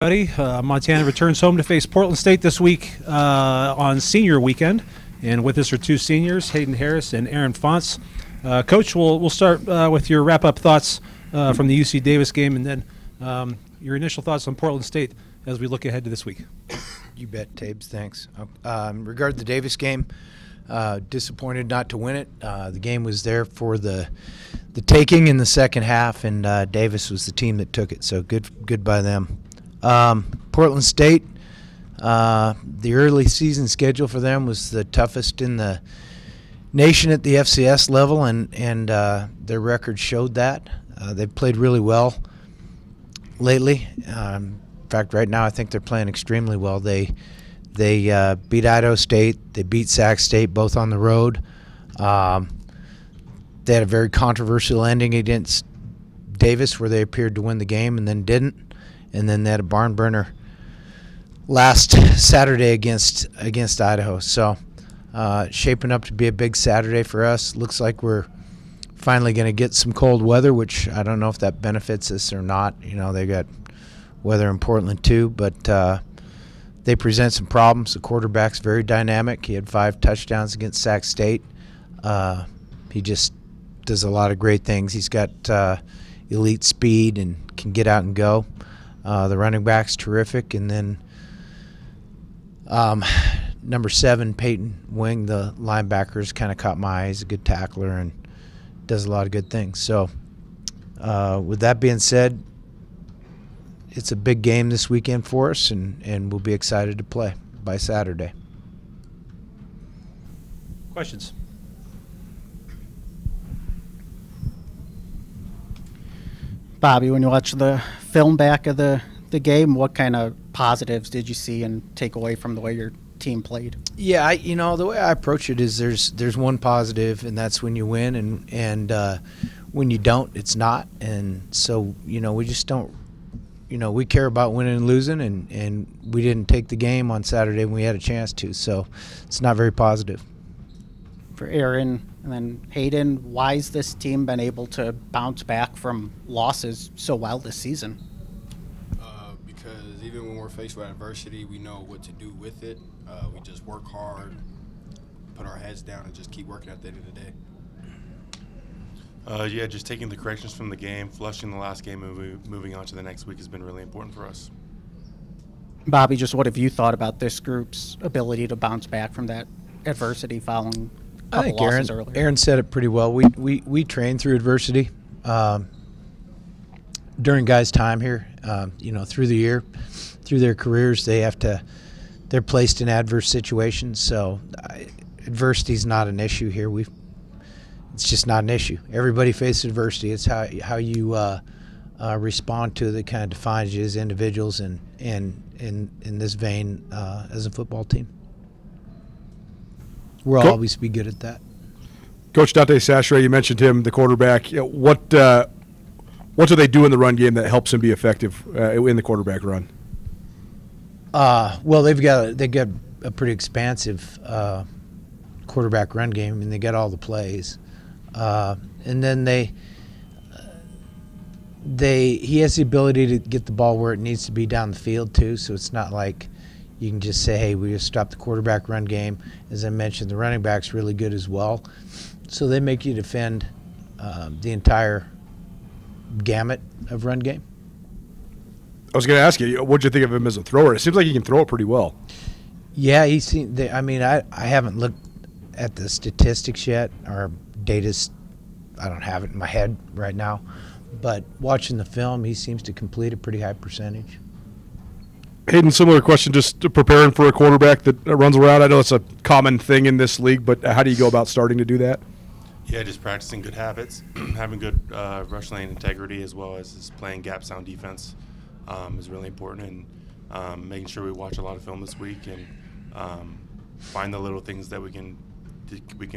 Montana returns home to face Portland State this week on senior weekend. And with us are two seniors, Hayden Harris and Aaron Fonts. Coach, we'll start with your wrap-up thoughts from the UC Davis game, and then your initial thoughts on Portland State as we look ahead to this week. You bet, Tabes. Thanks. Regarding the Davis game, disappointed not to win it. The game was there for the taking in the second half, and Davis was the team that took it. So good by them. Portland State, the early season schedule for them was the toughest in the nation at the FCS level, and their record showed that. They've played really well lately. In fact, right now I think they're playing extremely well. They beat Idaho State. They beat Sac State, both on the road. They had a very controversial ending against Davis where they appeared to win the game and then didn't. And then they had a barn burner last Saturday against Idaho. So shaping up to be a big Saturday for us. Looks like we're finally going to get some cold weather, which I don't know if that benefits us or not. You know, they got weather in Portland too, but they present some problems. The quarterback's very dynamic. He had 5 touchdowns against Sac State. He just does a lot of great things. He's got elite speed and can get out and go. The running back's terrific. And then number 7, Peyton Wing, the linebackers, kind of caught my eye. He's a good tackler and does a lot of good things. So with that being said, it's a big game this weekend for us, and we'll be excited to play by Saturday. Questions? Bobby, when you watch the film back of the game, what kind of positives did you see and take away from the way your team played? Yeah, the way I approach it is there's one positive, and that's when you win, and when you don't, it's not. And so, we just don't, we care about winning and losing, and we didn't take the game on Saturday when we had a chance to. So it's not very positive. For Aaron and then Hayden, why has this team been able to bounce back from losses so well this season? Because even when we're faced with adversity, we know what to do with it. We just work hard, put our heads down, and just keep working at the end of the day. Just taking the corrections from the game, flushing the last game, and moving on to the next week has been really important for us. Bobby, just what have you thought about this group's ability to bounce back from that adversity following a couple losses earlier? Aaron said it pretty well. We train through adversity during guys' time here. Through the year, through their careers, they're placed in adverse situations. So adversity is not an issue here. It's just not an issue. Everybody faces adversity. It's how you respond to it that kind of defines you as individuals and in this vein as a football team. We'll always be good at that. Coach Dante Sachre, you mentioned him, the quarterback. What do they do in the run game that helps him be effective in the quarterback run? Well, they've got a pretty expansive quarterback run game. I mean, they got all the plays, and then he has the ability to get the ball where it needs to be down the field too. So it's not like you can just say, hey, we just stop the quarterback run game. As I mentioned, the running back's really good as well. So they make you defend the entire gamut of run game. I was going to ask you, what did you think of him as a thrower? It seems like he can throw it pretty well. Yeah, I haven't looked at the statistics yet, or data's, I don't have it in my head right now. But watching the film, he seems to complete a pretty high percentage. Hayden, similar question, just preparing for a quarterback that runs around. I know it's a common thing in this league, but how do you go about starting to do that? Yeah, just practicing good habits, having good rush lane integrity, as well as just playing gap sound defense is really important, and making sure we watch a lot of film this week and find the little things that we can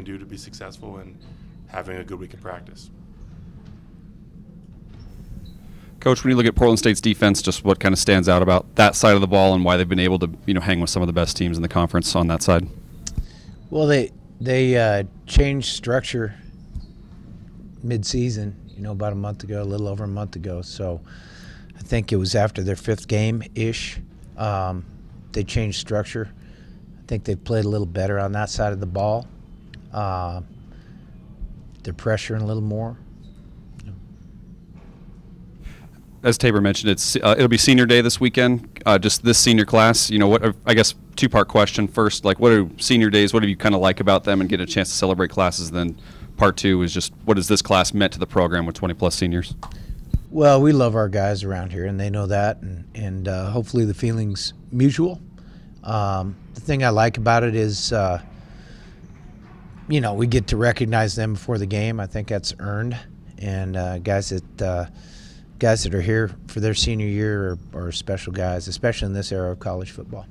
do to be successful, and having a good week of practice. Coach, when you look at Portland State's defense, just what kind of stands out about that side of the ball and why they've been able to, hang with some of the best teams in the conference on that side? Well, they changed structure mid-season, about a month ago, a little over a month ago. So I I think it was after their 5th game-ish. They changed structure. I think they've played a little better on that side of the ball. They're pressuring a little more. As Tabor mentioned, it'll be senior day this weekend. Just this senior class, what I guess 2-part question. First, like, what are senior days? What do you kind of like about them and get a chance to celebrate classes? Then part 2 is just what has this class meant to the program with 20+ seniors? Well, we love our guys around here, and they know that, and hopefully the feeling's mutual. The thing I like about it is, we get to recognize them before the game. I think that's earned, and guys that are here for their senior year are special guys, especially in this era of college football.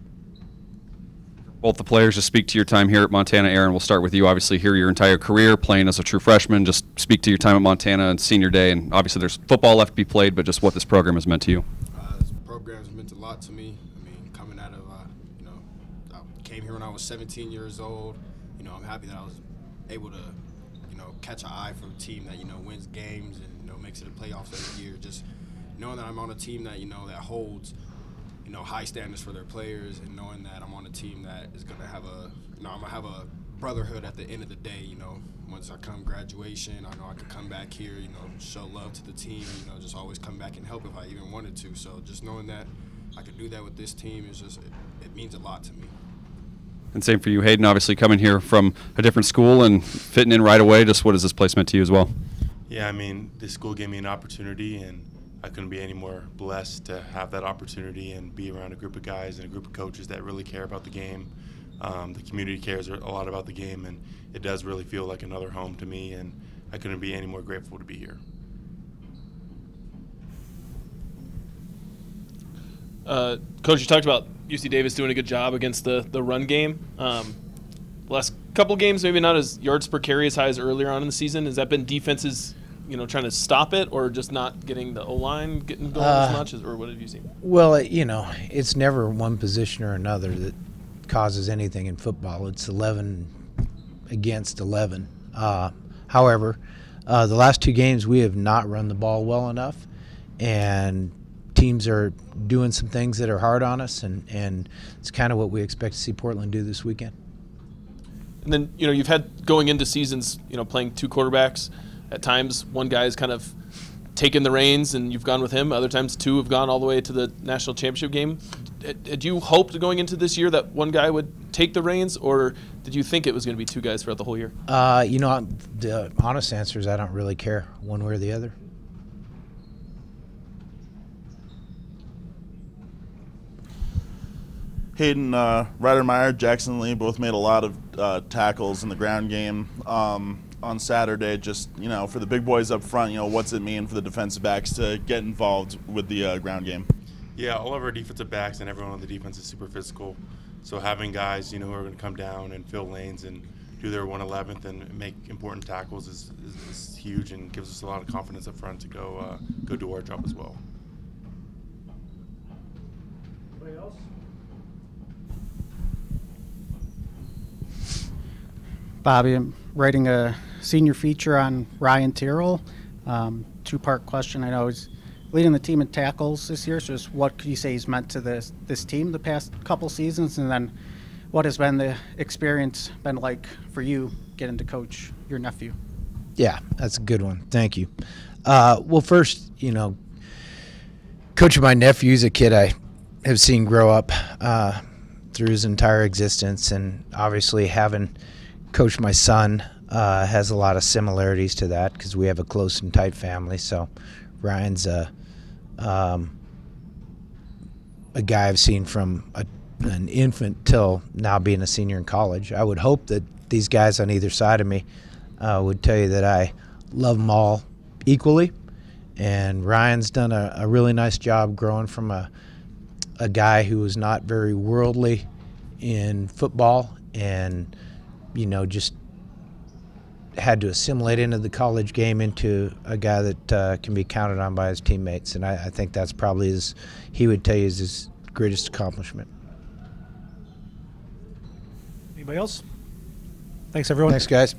Both the players, just speak to your time here at Montana. Aaron, we'll start with you. Obviously, here your entire career playing as a true freshman. Just speak to your time at Montana and senior day. And obviously, there's football left to be played, but just what this program has meant to you. This program has meant a lot to me. I mean, coming out of, I came here when I was 17 years old. I'm happy that I was able to, catch an eye for a team that, wins games and, makes it to playoffs every year. Just knowing that I'm on a team that, that holds, high standards for their players, and knowing that I'm on a team that is going to have I'm going to have a brotherhood at the end of the day. Once I come graduation, I know I can come back here, show love to the team, just always come back and help if I even wanted to. So just knowing that I could do that with this team is just, it means a lot to me. And same for you, Hayden, obviously coming here from a different school and fitting in right away. Just what has this place meant to you as well? Yeah, I mean, this school gave me an opportunity, and I couldn't be any more blessed to have that opportunity and be around a group of guys and a group of coaches that really care about the game. The community cares a lot about the game, and it does really feel like another home to me, and I couldn't be any more grateful to be here. Coach, you talked about UC Davis doing a good job against the run game. Last couple games, maybe not as yards per carry as high as earlier on in the season. Has that been defenses, trying to stop it, or just not getting the O-line getting going as much, or what have you seen? Well, it's never one position or another that causes anything in football. It's 11 against 11. However, the last 2 games we have not run the ball well enough, and teams are doing some things that are hard on us, and it's kind of what we expect to see Portland do this weekend. And then, you've had going into seasons, playing 2 quarterbacks. At times, one guy has kind of taken the reins and you've gone with him. Other times, 2 have gone all the way to the national championship game. Did you hope going into this year that one guy would take the reins, or did you think it was going to be 2 guys throughout the whole year? The honest answer is I don't really care one way or the other. Hayden, Rydermeyer, Jackson Lee both made a lot of tackles in the ground game on Saturday. Just, for the big boys up front, what's it mean for the defensive backs to get involved with the ground game? Yeah, all of our defensive backs and everyone on the defense is super physical. So having guys, who are going to come down and fill lanes and do their 111th and make important tackles is huge, and gives us a lot of confidence up front to go do our job as well. Anybody else? Bobby, I'm writing a senior feature on Ryan Tyrrell. 2-part question. I know he's leading the team in tackles this year, so just what could you say he's meant to this team the past couple seasons, and then what has been the experience been like for you getting to coach your nephew? Yeah, that's a good one. Thank you. Well, first, coaching my nephew's a kid I have seen grow up through his entire existence, and obviously having coached my son has a lot of similarities to that because we have a close and tight family. So Ryan's a guy I've seen from an infant till now being a senior in college. I would hope that these guys on either side of me would tell you that I love them all equally. And Ryan's done a really nice job growing from a guy who was not very worldly in football and, just had to assimilate into the college game into a guy that can be counted on by his teammates. And I think that's probably he would tell you is his greatest accomplishment. Anybody else? Thanks, everyone. Thanks, guys.